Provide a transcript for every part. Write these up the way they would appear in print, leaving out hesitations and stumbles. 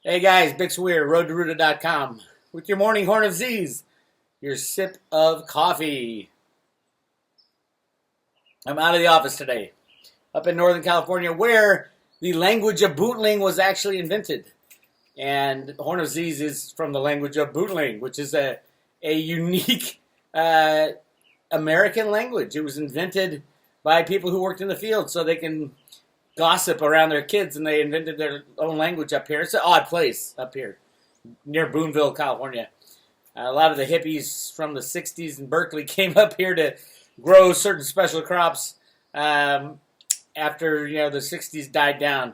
Hey guys, Bix Weir, road2roota.com, with your morning horn of Zeese, your sip of coffee. I'm out of the office today, up in Northern California, where the language of bootling was actually invented. And horn of Zeese is from the language of bootling, which is a unique American language. It was invented by people who worked in the field so they can gossip around their kids, and they invented their own language up here. It's an odd place up here, near Boonville, California. A lot of the hippies from the 60s in Berkeley came up here to grow certain special crops after the 60s died down.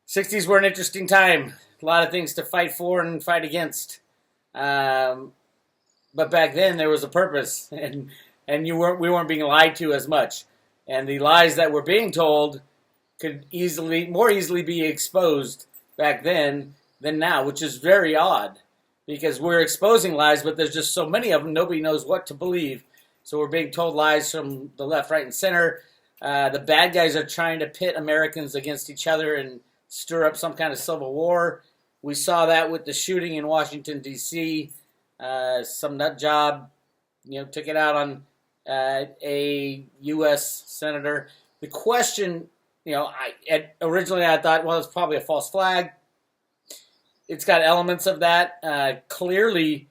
60s were an interesting time. A lot of things to fight for and fight against. But back then there was a purpose, and we weren't being lied to as much. And the lies that were being told could more easily be exposed back then than now, which is very odd, because we're exposing lies, but there's just so many of them, nobody knows what to believe. So we're being told lies from the left, right, and center. The bad guys are trying to pit Americans against each other and stir up some kind of civil war. We saw that with the shooting in Washington, D.C. Some nut job, took it out on a U.S. senator. The question, originally I thought, well, it's probably a false flag. It's got elements of that. Clearly,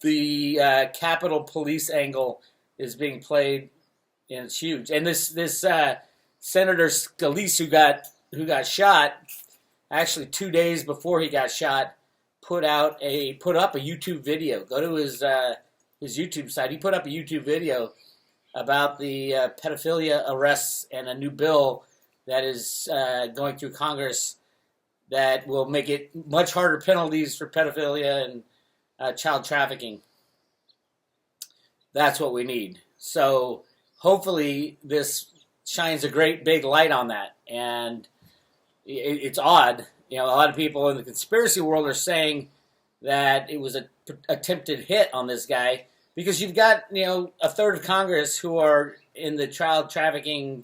the Capitol Police angle is being played, and it's huge. And this Senator Scalise who got shot, actually 2 days before he got shot, put up a YouTube video. Go to his YouTube site. He put up a YouTube video about the pedophilia arrests and a new bill that is going through Congress that will make it much harder penalties for pedophilia and child trafficking. That's what we need. So hopefully this shines a great big light on that. And it's odd. A lot of people in the conspiracy world are saying that it was an attempted hit on this guy, because you've got, a third of Congress who are in the child trafficking,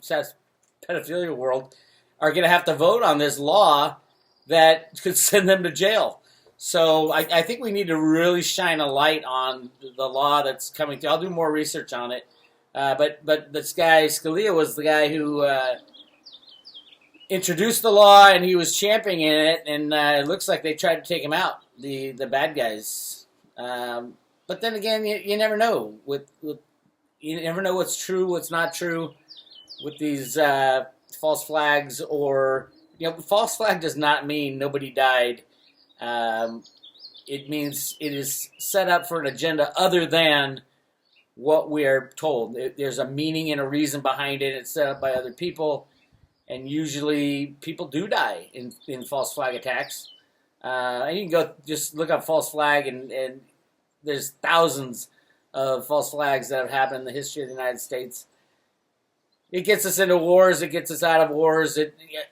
pedophilia world are going to have to vote on this law that could send them to jail. So I think we need to really shine a light on the law that's coming through. I'll do more research on it. But this guy, Scalia, was the guy who introduced the law, and he was championing it, and it looks like they tried to take him out, the bad guys. But then again, you never know. You never know what's true, what's not true with these false flags. Or false flag does not mean nobody died. It means it is set up for an agenda other than what we are told. There's a meaning and a reason behind it. It's set up by other people, and usually people do die in false flag attacks. And you can go just look up false flag, and there's thousands of false flags that have happened in the history of the United States. It gets us into wars. It gets us out of wars.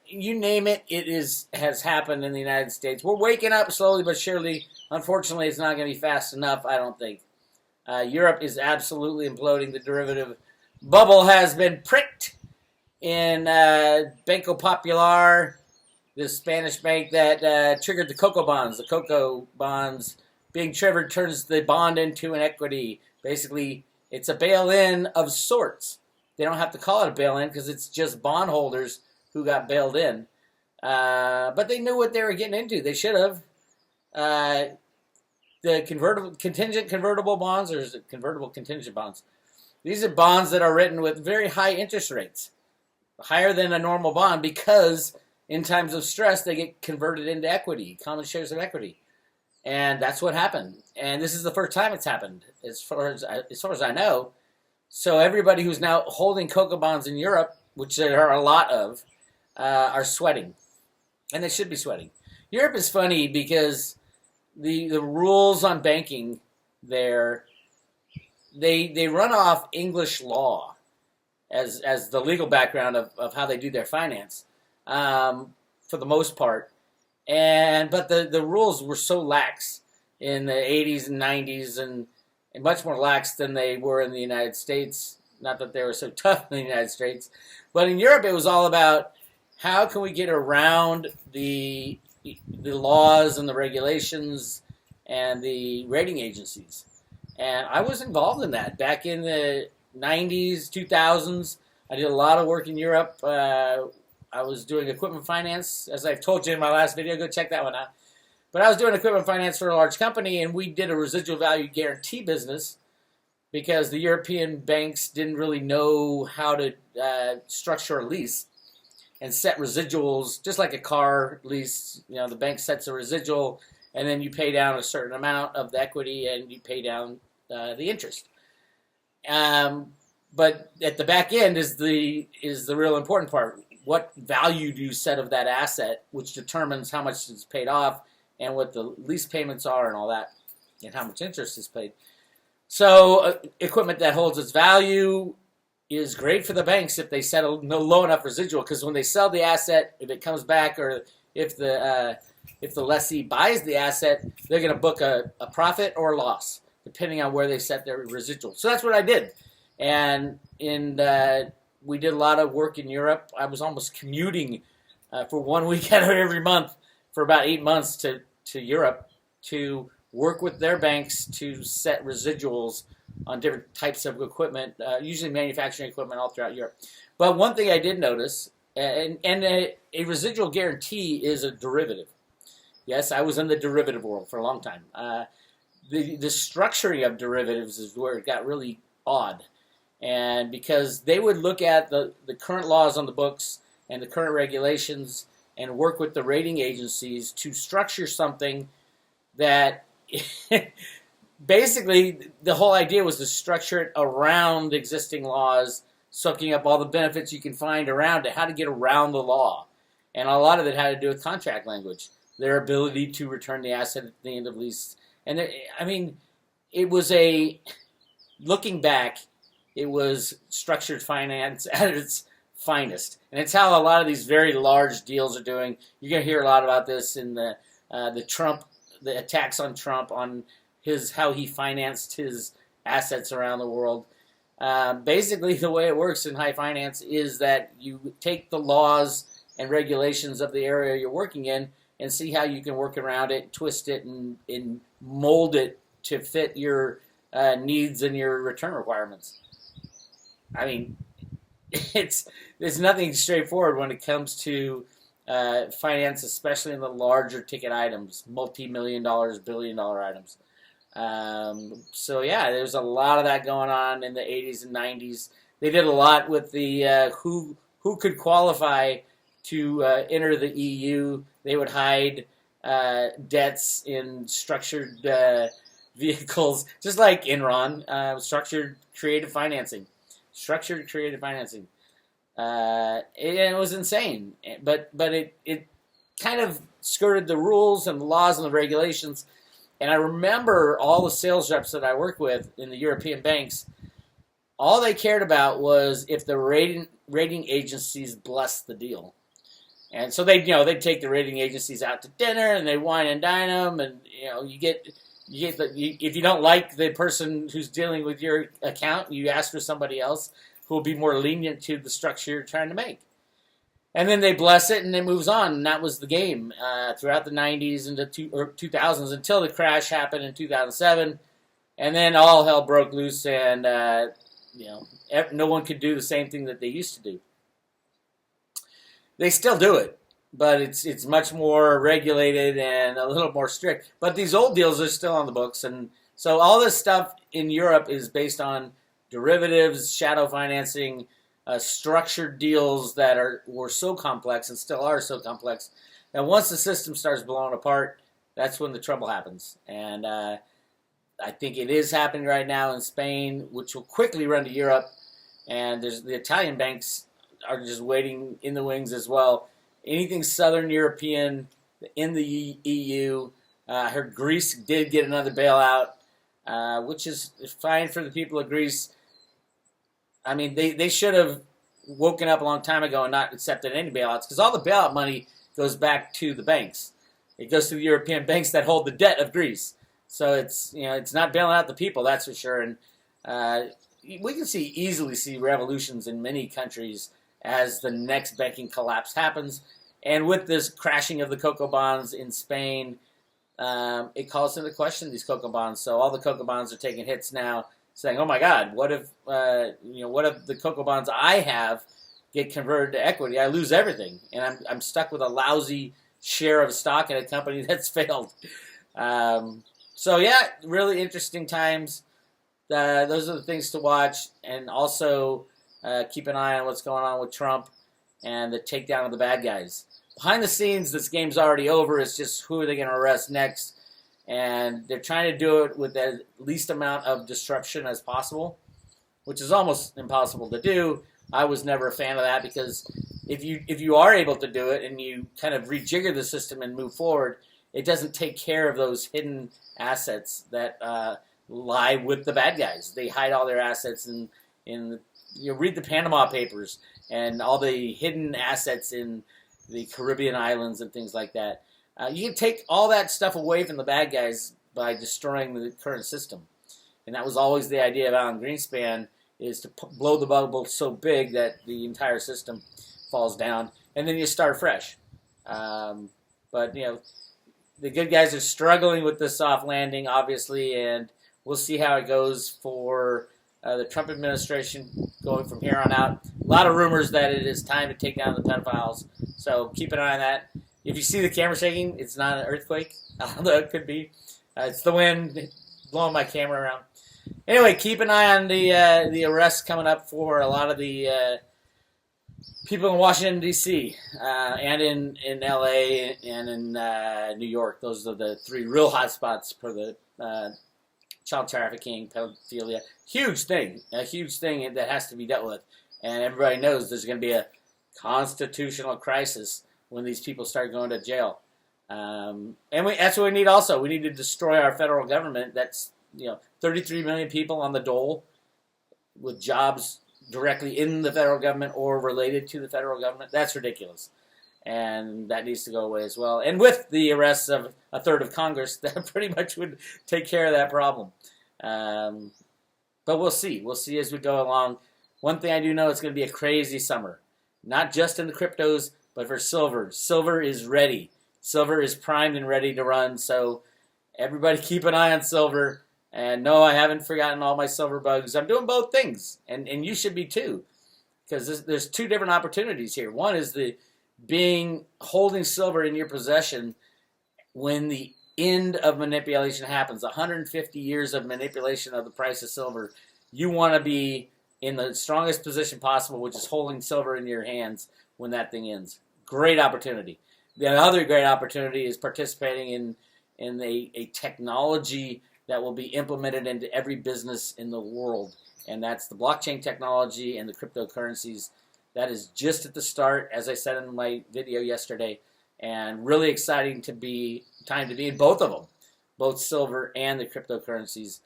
You name it, has happened in the United States. We're waking up slowly but surely. Unfortunately, it's not going to be fast enough, I don't think. Europe is absolutely imploding. The derivative bubble has been pricked in Banco Popular, the Spanish bank that triggered the cocoa bonds. The cocoa bonds being triggered turns the bond into an equity. Basically, it's a bail-in of sorts. They don't have to call it a bail-in because it's just bondholders who got bailed in. But they knew what they were getting into. They should have. The contingent convertible bonds, or is it convertible contingent bonds? These are bonds that are written with very high interest rates, higher than a normal bond, because in times of stress they get converted into equity, common shares of equity. And that's what happened. And this is the first time it's happened, as far as I know. So everybody who's now holding cocoa bonds in Europe, which there are a lot of, are sweating. And they should be sweating. Europe is funny because the rules on banking there, they run off English law as the legal background of how they do their finance, for the most part. But the rules were so lax in the 80s and 90s, and much more lax than they were in the United States. Not that they were so tough in the United States, but in Europe it was all about how can we get around the the laws and the regulations and the rating agencies. And I was involved in that back in the 90s, 2000s. I did a lot of work in Europe. I was doing equipment finance. As I've told you in my last video, go check that one out. But I was doing equipment finance for a large company, and we did a residual value guarantee business because the European banks didn't really know how to structure a lease and set residuals, just like a car lease. You know, the bank sets a residual, and then you pay down a certain amount of the equity, and you pay down the interest. But at the back end is the real important part. What value do you set of that asset, which determines how much is paid off and what the lease payments are and all that, and how much interest is paid. So equipment that holds its value is great for the banks if they set a low enough residual, because when they sell the asset, if it comes back or if the lessee buys the asset, they're going to book a profit or a loss, depending on where they set their residual. So that's what I did. And we did a lot of work in Europe. I was almost commuting for 1 week out of every month for about 8 months to Europe to work with their banks to set residuals on different types of equipment, usually manufacturing equipment all throughout Europe. But one thing I did notice, and a residual guarantee is a derivative. Yes, I was in the derivative world for a long time. The structuring of derivatives is where it got really odd. And because they would look at the current laws on the books and the current regulations and work with the rating agencies to structure something that basically the whole idea was to structure it around existing laws, soaking up all the benefits you can find around it, how to get around the law. And a lot of it had to do with contract language, their ability to return the asset at the end of lease. And it was looking back, it was structured finance at its finest. And it's how a lot of these very large deals are doing. You're going to hear a lot about this in the attacks on Trump, on how he financed his assets around the world. Basically, the way it works in high finance is that you take the laws and regulations of the area you're working in and see how you can work around it, twist it, and mold it to fit your needs and your return requirements. I mean, there's nothing straightforward when it comes to finance, especially in the larger ticket items, multi-million-dollar, billion-dollar items. So yeah, there's a lot of that going on in the 80s and 90s. They did a lot with the who could qualify to enter the EU. They would hide debts in structured vehicles, just like Enron, structured creative financing. It was insane, but it kind of skirted the rules and the laws and the regulations. And I remember all the sales reps that I worked with in the European banks, all they cared about was if the rating agencies blessed the deal. And so they'd take the rating agencies out to dinner and they wine and dine them, and if you don't like the person who's dealing with your account, you ask for somebody else who will be more lenient to the structure you're trying to make. And then they bless it, and it moves on. And that was the game throughout the 90s and the 2000s until the crash happened in 2007. And then all hell broke loose, and no one could do the same thing that they used to do. They still do it, but it's much more regulated and a little more strict. But these old deals are still on the books, and so all this stuff in Europe is based on derivatives, shadow financing, structured deals that were so complex and still are so complex. And once the system starts blowing apart, that's when the trouble happens. And I think it is happening right now in Spain, which will quickly run to Europe. And the Italian banks are just waiting in the wings as well. Anything Southern European in the EU. I heard Greece did get another bailout, which is fine for the people of Greece. I mean, they should have woken up a long time ago and not accepted any bailouts, because all the bailout money goes back to the banks. It goes to the European banks that hold the debt of Greece. So it's not bailing out the people, that's for sure. And we can easily see revolutions in many countries as the next banking collapse happens. And with this crashing of the cocoa bonds in Spain, it calls into question these cocoa bonds. So all the cocoa bonds are taking hits now, saying, "Oh my God, what if what if the cocoa bonds I have get converted to equity? I lose everything, and I'm stuck with a lousy share of stock in a company that's failed." So yeah, really interesting times. Those are the things to watch, and also keep an eye on what's going on with Trump and the takedown of the bad guys. Behind the scenes, this game's already over. It's just who are they going to arrest next, and they're trying to do it with the least amount of disruption as possible, which is almost impossible to do. I was never a fan of that, because if you are able to do it and you kind of rejigger the system and move forward, it doesn't take care of those hidden assets that lie with the bad guys. They hide all their assets in read the Panama Papers and all the hidden assets in the Caribbean islands and things like that. You can take all that stuff away from the bad guys by destroying the current system. And that was always the idea of Alan Greenspan, is to blow the bubble so big that the entire system falls down, and then you start fresh. But, the good guys are struggling with the soft landing, obviously, and we'll see how it goes for the Trump administration going from here on out. A lot of rumors that it is time to take down the pedophiles, so keep an eye on that. If you see the camera shaking, it's not an earthquake, although it could be. It's the wind blowing my camera around. Anyway, keep an eye on the arrests coming up for a lot of the people in Washington, D.C., and in L.A. and in New York. Those are the three real hot spots for the child trafficking, pedophilia. A huge thing that has to be dealt with. And everybody knows there's going to be a constitutional crisis when these people start going to jail. And that's what we need also. We need to destroy our federal government. That's 33 million people on the dole with jobs directly in the federal government or related to the federal government. That's ridiculous. And that needs to go away as well. And with the arrests of a third of Congress, that pretty much would take care of that problem. But we'll see. We'll see as we go along. One thing I do know, it's going to be a crazy summer. Not just in the cryptos, but for silver. Silver is ready. Silver is primed and ready to run. So everybody keep an eye on silver. And no, I haven't forgotten all my silver bugs. I'm doing both things. And you should be too. Because there's two different opportunities here. One is holding silver in your possession when the end of manipulation happens. 150 years of manipulation of the price of silver. You want to be in the strongest position possible, which is holding silver in your hands when that thing ends. Great opportunity. The other great opportunity is participating in a technology that will be implemented into every business in the world. And that's the blockchain technology and the cryptocurrencies. That is just at the start, as I said in my video yesterday, and really exciting time to be in both of them, both silver and the cryptocurrencies.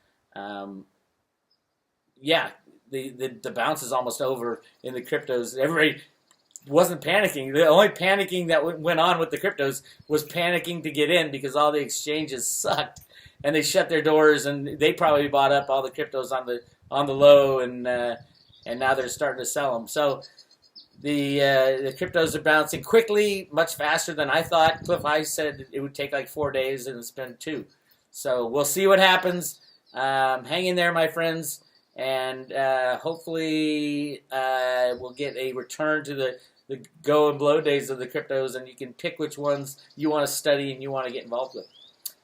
The bounce is almost over in the cryptos. Everybody wasn't panicking. The only panicking that went on with the cryptos was panicking to get in because all the exchanges sucked and they shut their doors, and they probably bought up all the cryptos on the low, and now they're starting to sell them. So the cryptos are bouncing quickly, much faster than I thought. Cliff High said it would take like 4 days, and it's been 2. So we'll see what happens. Hang in there, my friends, and hopefully we'll get a return to the go and blow days of the cryptos, and you can pick which ones you want to study and you want to get involved with.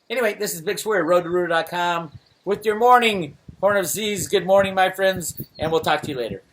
Anyway, this is Bix Weir, roadtoroota.com, with your morning Horn of Zeese. Good morning, my friends, and we'll talk to you later.